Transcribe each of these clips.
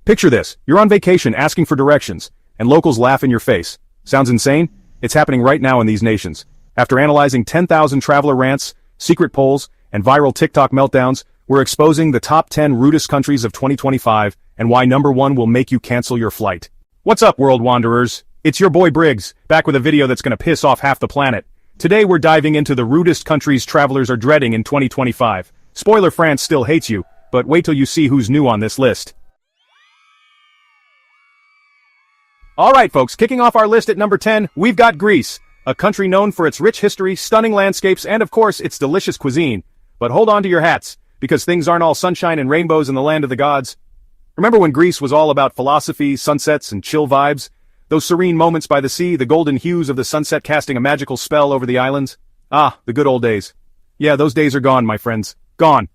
Picture this, you're on vacation asking for directions, and locals laugh in your face. Sounds insane? It's happening right now in these nations. After analyzing 10,000 traveler rants, secret polls, and viral TikTok meltdowns, we're exposing the top 10 rudest countries of 2025, and why number 1 will make you cancel your flight. What's up, world wanderers? It's your boy Briggs, back with a video that's gonna piss off half the planet. Today we're diving into the rudest countries travelers are dreading in 2025. Spoiler, France still hates you, but wait till you see who's new on this list. Alright folks, kicking off our list at number 10, we've got Greece, a country known for its rich history, stunning landscapes, and of course, its delicious cuisine. But hold on to your hats, because things aren't all sunshine and rainbows in the land of the gods. Remember when Greece was all about philosophy, sunsets, and chill vibes? Those serene moments by the sea, the golden hues of the sunset casting a magical spell over the islands? Ah, the good old days. Yeah, those days are gone, my friends. Gone.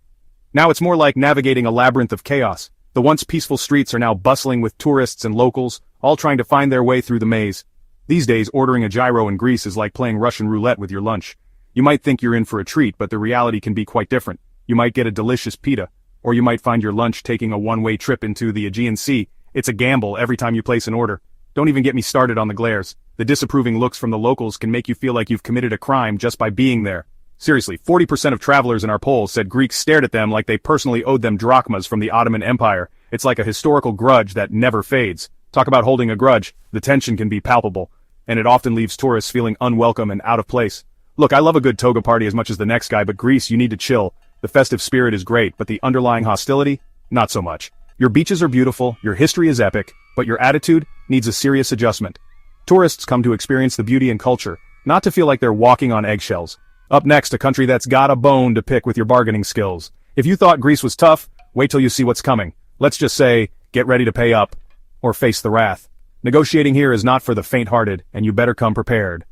Now it's more like navigating a labyrinth of chaos. The once peaceful streets are now bustling with tourists and locals, all trying to find their way through the maze. These days, ordering a gyro in Greece is like playing Russian roulette with your lunch. You might think you're in for a treat, but the reality can be quite different. You might get a delicious pita, or you might find your lunch taking a one-way trip into the Aegean Sea. It's a gamble every time you place an order. Don't even get me started on the glares. The disapproving looks from the locals can make you feel like you've committed a crime just by being there. Seriously, 40% of travelers in our poll said Greeks stared at them like they personally owed them drachmas from the Ottoman Empire. It's like a historical grudge that never fades. Talk about holding a grudge, the tension can be palpable, and it often leaves tourists feeling unwelcome and out of place. Look, I love a good toga party as much as the next guy, but Greece, you need to chill. The festive spirit is great, but the underlying hostility? Not so much. Your beaches are beautiful, your history is epic, but your attitude needs a serious adjustment. Tourists come to experience the beauty and culture, not to feel like they're walking on eggshells. Up next, a country that's got a bone to pick with your bargaining skills. If you thought Greece was tough, wait till you see what's coming. Let's just say, get ready to pay up. Or face the wrath. Negotiating here is not for the faint-hearted, and you better come prepared.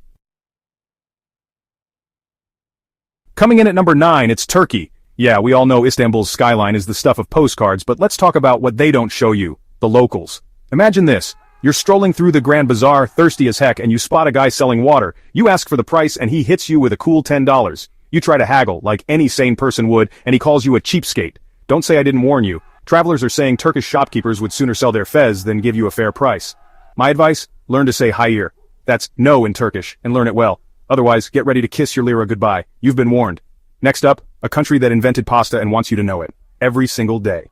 Coming in at number 9, it's Turkey. Yeah, we all know Istanbul's skyline is the stuff of postcards, but let's talk about what they don't show you, the locals. Imagine this. You're strolling through the Grand Bazaar, thirsty as heck, and you spot a guy selling water. You ask for the price, and he hits you with a cool $10. You try to haggle, like any sane person would, and he calls you a cheapskate. Don't say I didn't warn you. Travelers are saying Turkish shopkeepers would sooner sell their fez than give you a fair price. My advice? Learn to say hayır. That's no in Turkish, and learn it well. Otherwise, get ready to kiss your lira goodbye. You've been warned. Next up, a country that invented pasta and wants you to know it. Every single day.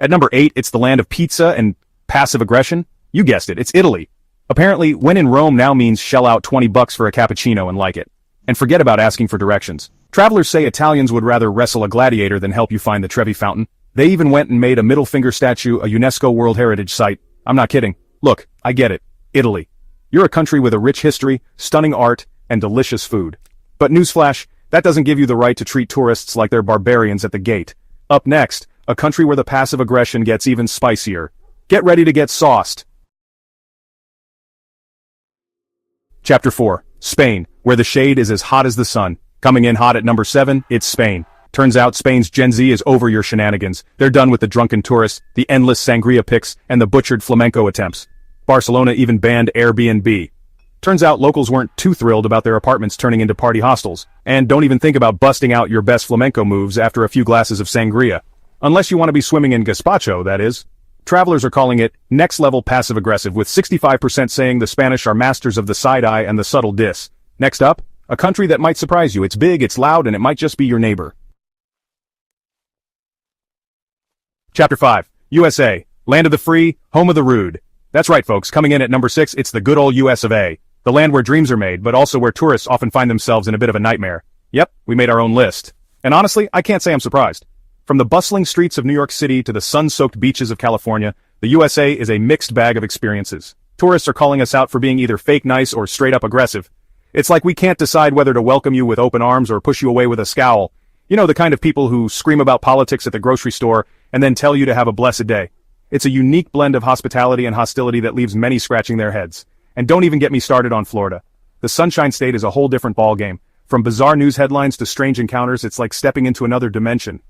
At number 8, it's the land of pizza and passive aggression. You guessed it, it's Italy. Apparently, when in Rome now means shell out $20 for a cappuccino and like it. And forget about asking for directions. Travelers say Italians would rather wrestle a gladiator than help you find the Trevi fountain. They even went and made a middle finger statue a UNESCO World Heritage Site. I'm not kidding. Look, I get it. Italy. You're a country with a rich history, stunning art, and delicious food. But newsflash, that doesn't give you the right to treat tourists like they're barbarians at the gate. Up next, a country where the passive aggression gets even spicier. Get ready to get sauced. Chapter 4. Spain, where the shade is as hot as the sun. Coming in hot at number 7, it's Spain. Turns out Spain's Gen Z is over your shenanigans. They're done with the drunken tourists, the endless sangria pics, and the butchered flamenco attempts. Barcelona even banned Airbnb. Turns out locals weren't too thrilled about their apartments turning into party hostels, and don't even think about busting out your best flamenco moves after a few glasses of sangria. Unless you want to be swimming in gazpacho, that is. Travelers are calling it next-level passive-aggressive, with 65% saying the Spanish are masters of the side-eye and the subtle diss. Next up, a country that might surprise you. It's big, it's loud, and it might just be your neighbor. Chapter 5. USA. Land of the free, home of the rude. That's right, folks. Coming in at number 6, it's the good old US of A. The land where dreams are made, but also where tourists often find themselves in a bit of a nightmare. Yep, we made our own list. And honestly, I can't say I'm surprised. From the bustling streets of New York City to the sun-soaked beaches of California, the USA is a mixed bag of experiences. Tourists are calling us out for being either fake nice or straight-up aggressive. It's like we can't decide whether to welcome you with open arms or push you away with a scowl. You know, the kind of people who scream about politics at the grocery store and then tell you to have a blessed day. It's a unique blend of hospitality and hostility that leaves many scratching their heads. And don't even get me started on Florida. The Sunshine State is a whole different ballgame. From bizarre news headlines to strange encounters, it's like stepping into another dimension.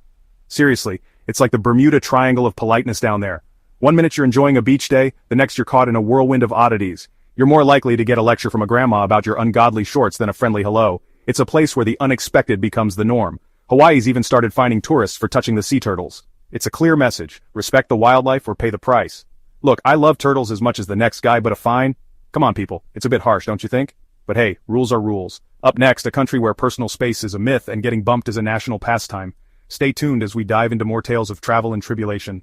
Seriously, it's like the Bermuda Triangle of politeness down there. One minute you're enjoying a beach day, the next you're caught in a whirlwind of oddities. You're more likely to get a lecture from a grandma about your ungodly shorts than a friendly hello. It's a place where the unexpected becomes the norm. Hawaii's even started fining tourists for touching the sea turtles. It's a clear message: respect the wildlife or pay the price. Look, I love turtles as much as the next guy, but a fine? Come on people, it's a bit harsh, don't you think? But hey, rules are rules. Up next, a country where personal space is a myth and getting bumped is a national pastime. Stay tuned as we dive into more tales of travel and tribulation.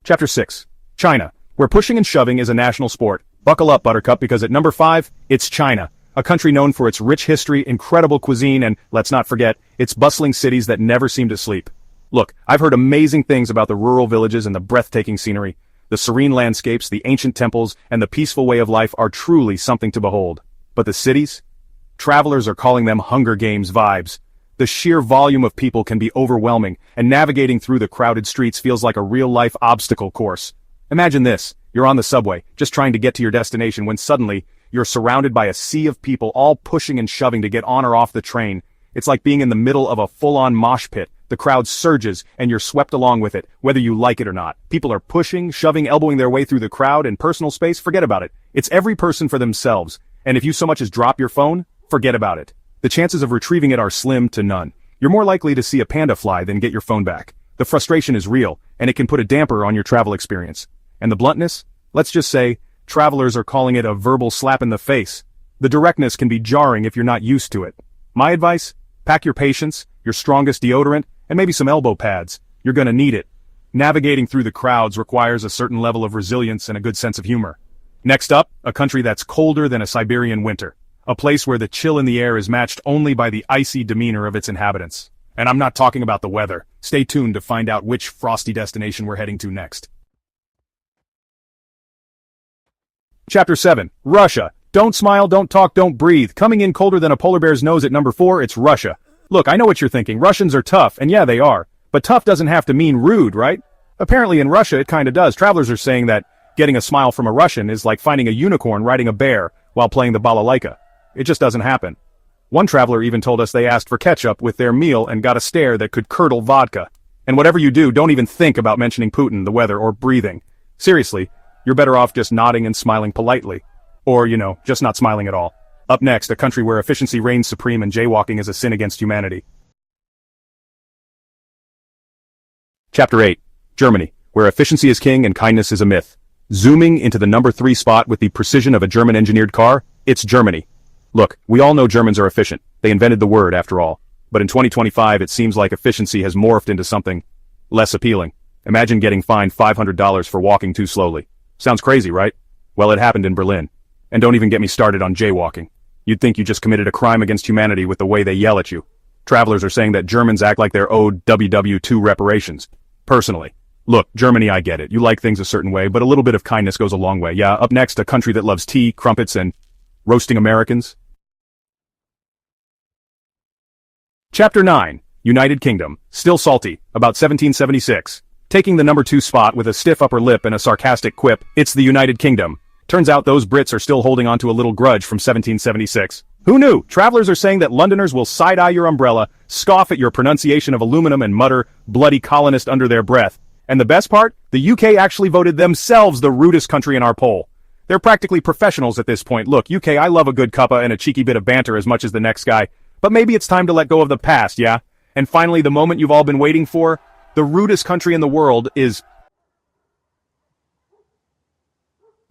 Chapter 6. China, where pushing and shoving is a national sport. Buckle up, Buttercup, because at number 5, it's China, a country known for its rich history, incredible cuisine, and, let's not forget, its bustling cities that never seem to sleep. Look, I've heard amazing things about the rural villages and the breathtaking scenery. The serene landscapes, the ancient temples, and the peaceful way of life are truly something to behold. But the cities? Travelers are calling them Hunger Games vibes. The sheer volume of people can be overwhelming, and navigating through the crowded streets feels like a real-life obstacle course. Imagine this: you're on the subway, just trying to get to your destination, when suddenly, you're surrounded by a sea of people all pushing and shoving to get on or off the train. It's like being in the middle of a full-on mosh pit. The crowd surges, and you're swept along with it, whether you like it or not. People are pushing, shoving, elbowing their way through the crowd, and personal space, forget about it. It's every person for themselves, and if you so much as drop your phone, forget about it. The chances of retrieving it are slim to none. You're more likely to see a panda fly than get your phone back. The frustration is real, and it can put a damper on your travel experience. And the bluntness? Let's just say, travelers are calling it a verbal slap in the face. The directness can be jarring if you're not used to it. My advice? Pack your patience, your strongest deodorant, and maybe some elbow pads. You're gonna need it. Navigating through the crowds requires a certain level of resilience and a good sense of humor. Next up, a country that's colder than a Siberian winter. A place where the chill in the air is matched only by the icy demeanor of its inhabitants. And I'm not talking about the weather. Stay tuned to find out which frosty destination we're heading to next. Chapter 7. Russia. Don't smile, don't talk, don't breathe. Coming in colder than a polar bear's nose at number 4, it's Russia. Look, I know what you're thinking. Russians are tough, and yeah, they are. But tough doesn't have to mean rude, right? Apparently in Russia it kinda does. Travelers are saying that getting a smile from a Russian is like finding a unicorn riding a bear while playing the balalaika. It just doesn't happen. One traveler even told us they asked for ketchup with their meal and got a stare that could curdle vodka. And whatever you do, don't even think about mentioning Putin, the weather, or breathing. Seriously, you're better off just nodding and smiling politely. Or, just not smiling at all. Up next, a country where efficiency reigns supreme and jaywalking is a sin against humanity. Chapter 8. Germany, where efficiency is king and kindness is a myth. Zooming into the number 3 spot with the precision of a German-engineered car, it's Germany. Look, we all know Germans are efficient. They invented the word, after all. But in 2025 it seems like efficiency has morphed into something less appealing. Imagine getting fined $500 for walking too slowly. Sounds crazy, right? Well, it happened in Berlin. And don't even get me started on jaywalking. You'd think you just committed a crime against humanity with the way they yell at you. Travelers are saying that Germans act like they're owed WW2 reparations. Personally. Look, Germany, I get it. You like things a certain way, but a little bit of kindness goes a long way. Yeah, up next, a country that loves tea, crumpets, and roasting Americans. Chapter 9. United Kingdom. Still salty. About 1776. Taking the number 2 spot with a stiff upper lip and a sarcastic quip, it's the United Kingdom. Turns out those Brits are still holding on to a little grudge from 1776. Who knew? Travelers are saying that Londoners will side-eye your umbrella, scoff at your pronunciation of aluminum, and mutter, "bloody colonist," under their breath. And the best part? The UK actually voted themselves the rudest country in our poll. They're practically professionals at this point. Look, UK, I love a good cuppa and a cheeky bit of banter as much as the next guy. But maybe it's time to let go of the past, yeah? And finally, the moment you've all been waiting for, the rudest country in the world is...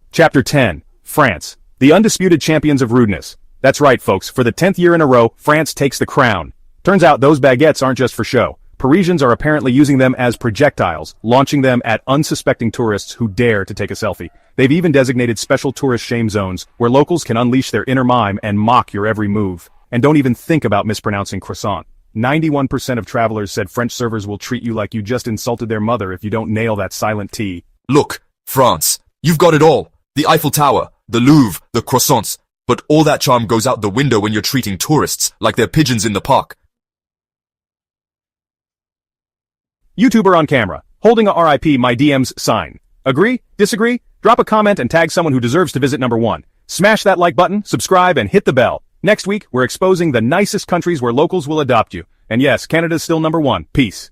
Chapter 10. France. The undisputed champions of rudeness. That's right, folks, for the 10th year in a row, France takes the crown. Turns out those baguettes aren't just for show. Parisians are apparently using them as projectiles, launching them at unsuspecting tourists who dare to take a selfie. They've even designated special tourist shame zones, where locals can unleash their inner mime and mock your every move. And don't even think about mispronouncing croissant. 91% of travelers said French servers will treat you like you just insulted their mother if you don't nail that silent T. Look, France, you've got it all. The Eiffel Tower, the Louvre, the croissants. But all that charm goes out the window when you're treating tourists like they're pigeons in the park. YouTuber on camera, holding a RIP my DMs sign. Agree? Disagree? Drop a comment and tag someone who deserves to visit number 1. Smash that like button, subscribe, and hit the bell. Next week, we're exposing the nicest countries where locals will adopt you. And yes, Canada's still number 1. Peace.